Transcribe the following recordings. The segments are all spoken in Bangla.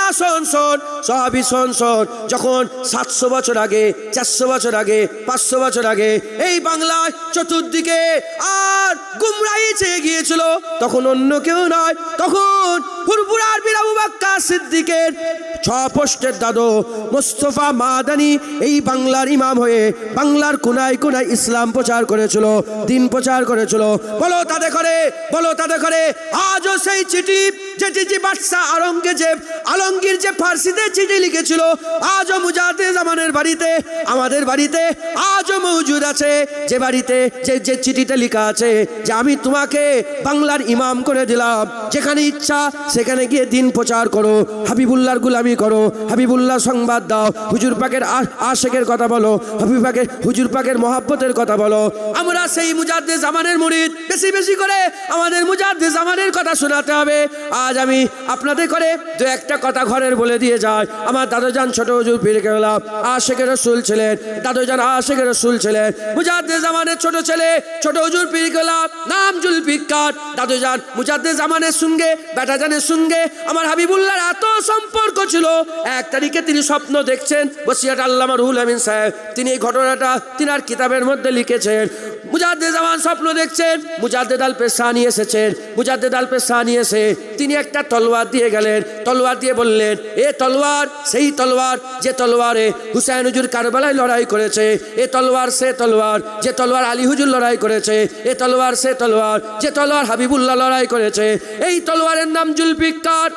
উম্মাহ শোন শোন, সাহাবী শোন শোন, যখন 700 বছর আগে, 400 বছর আগে, 500 বছর আগে এই বাংলায় চতুর্দিকে আর গুমরাহি চেয়ে গিয়েছিল, তখন অন্য কেউ নয়, তখন ফুরফুরার বীর আবু বকর সিদ্দিকের 6 পোস্টের দাদু মুস্তাফা মাদানী এই বাংলার ইমাম হয়ে বাংলার কোনায় কোনায় ইসলাম প্রচার করেছিল, দিন প্রচার করেছিল। বলো তাদের করে, বলো তাদের করে আজও সেই চিঠি, যে চিঠি বাদশাহ আলমগীর যে ফার্সিতে চিঠি লিখেছিল, আজও মুজাহিদে জামানের বাড়িতে, আমাদের বাড়িতে আজও মজুদ আছে। যে বাড়িতে যে চিঠিটা লেখা আছে যে আমি তোমাকে বাংলার ইমাম করে দিলাম, যেখানে ইচ্ছা সেখানে গিয়ে দিন প্রচার করো, হাবিবুল্লাহর গুলামি করো, হাবিবুল্লাহ সংবাদ দাও, হুজুর পাকের আশেকের কথা বলো, হুজুর পাকের মহব্বতের কথা বলো। আমরা সেই মুজাহিদে জামানের মুরিদ, বেশি বেশি করে আমাদের মুজাহিদে জামানের কথা শোনাতে হবে। আজ আমি আপনাদের করে দু একটা কথা ঘরের বলে দিয়ে যাই। আমার দাদুজান ছোট হুজুর পীর কেবলা আশেকের রাসূল ছিলেন, দাদুজান আশেকের রাসূল ছিলেন, মুজাহিদে জামানের ছোট ছেলে ছোট হুজুর পীর কেবলা নাম জুলফিকার। দাদুজান মুজাহিদে জামানের সঙ্গে, বেটাজানের সঙ্গে আমার হাবিবুল্লাহর এত সম্পর্ক ছিল, 1 তারিখে তিনি স্বপ্ন দেখছেন, বসিয়াট আল্লামা রুহুল আমিন সাহেব তিনি এই ঘটনাটা তিনার কিতাবের মধ্যে লিখেছেন। মুজাহিদে জামান স্বপ্ন দেখছেন, মুজাহিদ আল পেশানি এসেছেন, মুজাহিদ আল পেশানি এসে তিনি একটা তলোয়ার দিয়ে গেলেন, তলোয়ার দিয়ে বললেন, এ তলোয়ার সেই তলোয়ার যে তলোয়ারে হুসাইন হুজুর কারবালায় লড়াই করেছে, এ তলোয়ার সে তলোয়ার যে তলোয়ার আলী হুজুর লড়াই করেছে, এ তলোয়ার সে তলোয়ার যে তলোয়ার হাবিবুল্লাহ লড়াই করেছে, এই তলোয়ারের নাম জুলফিকার,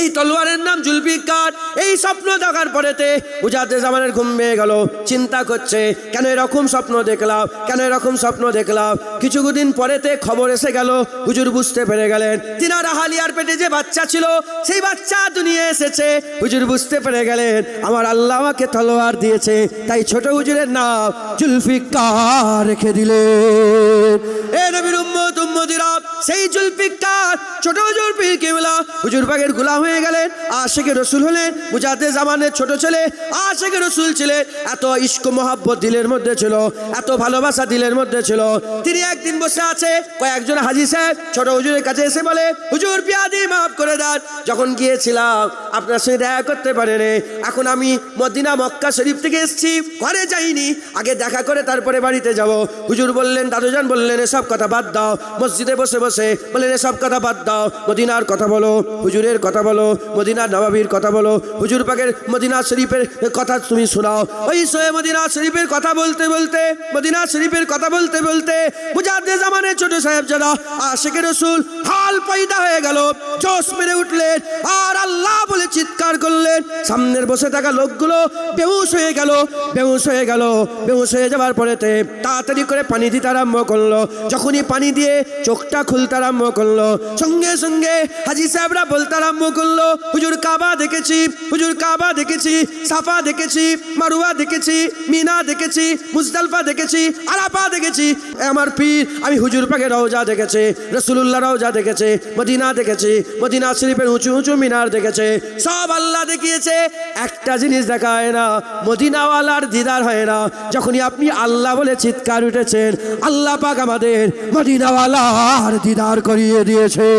এই তলোয়ারের নাম জুলফিকার। এই স্বপ্ন দেখার পরেতে মুজাহিদে জামানের ঘুম ভেঙে গেল, চিন্তা করছে কেন এরকম স্বপ্ন দেখলাম, কেন এরকম স্বপ্ন দেখলাম। কিছুদিন পরেতে খবর এসে গেল, হুজুর বুঝতে পেরে গেলেন তিনার হালিয়ার পেটে যে বাচ্চা ছিল সেই বাচ্চা দুনিয়া এসেছে। হুজুর বুঝতে পেরে গেলেন আমার আল্লাহ আমাকে তলোয়ার দিয়েছে, তাই ছোট হুজুরের নাম জুলফিকার রেখে দিলেন। এ নবীর উম্মত উম্মতিরা, সেই জুলফিকার ছোট হুজুর পীর কেবলা হুজুর পাকের গোলাম হয়ে গেলেন, আশেকে রসুল হলেন। মুজাহিদে জামানের ছোট ছেলে আশেকে রসুল ছিলেন। এত ইশক মোহাব্বত দিলের মধ্যে ছিল, এত ভালোবাসা দিলের মধ্যে ছিল। তিনি একদিন বসে আছে, কয়েকজন হাজী সাহেব ছোট হুজুরের কাছে এসে বলে, হুজুর পিয়াদি মাফ করে দেন, যখন গিয়েছিলাম আপনার সঙ্গে দেখা করতে পারেনি, এখন আমি মদিনা মক্কা শরীফ থেকে এসেছি, ঘরে যাইনি, আগে দেখা করে তারপরে বাড়িতে যাব। হুজুর বললেন, দাদুজান বললেন এসব কথা বাদ দাও, মসজিদে বসে বসে বললেন এসব কথা বাদ দাও, মদিনার কথা বলো, হুজুরের কথা বলো, মদিনা নববীর কথা বলো, হুজুর পাকের মদিনা শরীফের কথা তুমি শোনাও। ওই সোয়ে মদিনা শরীফের কথা বলতে বলতে, মদিনা শরীফের কথা বলতে বলতে মুজাহিদে জামানের ছোট সাহেব যারা আশেকে রসুল হাল পয়দা হয়ে গেল, জোশ মেরে উঠলেন আর আল্লাহ বলে চিৎকার করলেন। সামনের বসে থাকা লোকগুলো বেহুশ হয়ে গেল, বেহুশ হয়ে গেল। বেহুশ হয়ে যাওয়ার পরেতে তাড়াতাড়ি করে পানি দিতে আরম্ভ করলো। যখনই পানি দিয়ে চোখটা খুলতে আরম্ভ করলো, সঙ্গে সঙ্গে হাজী সাহেবরা বলতে আরম্ভ করলো, হুজুর কাবা দেখেছি, হুজুর কাবা দেখেছি, সাফা দেখেছি, মারুয়া দেখেছি, মিনা দেখেছি, মুজদালফা দেখেছি, আরাফা দেখেছি। আমার পীর আমি হুজুর পাকের রওজা দেখেছি, রাসূলুল্লাহ রওজা দেখেছে, মদিনা দেখেছি, মদিনা শরীফের উঁচু উঁচু মিনার দেখেছে, সব আল্লাহ দেখিয়েছে। একটা জিনিস দেখায় না, মদিনাওয়ালার দিদার হয় না। যখনই আপনি আল্লাহ বলে চিৎকার উঠেছেন, আল্লাহ পাক আমাদের মদিনাওয়ালার দিদার করিয়ে দিয়েছে।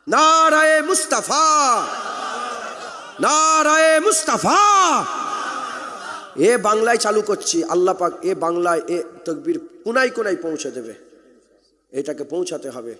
নারায়ে মুস্তাফা, নারায়ে মুস্তাফা। এ বাংলায় চালু করছি, আল্লাহ পাক এ বাংলায় এ তাকবীর কোনায় কোনায় পৌঁছে দেবে, এটাকে পৌঁছাতে হবে।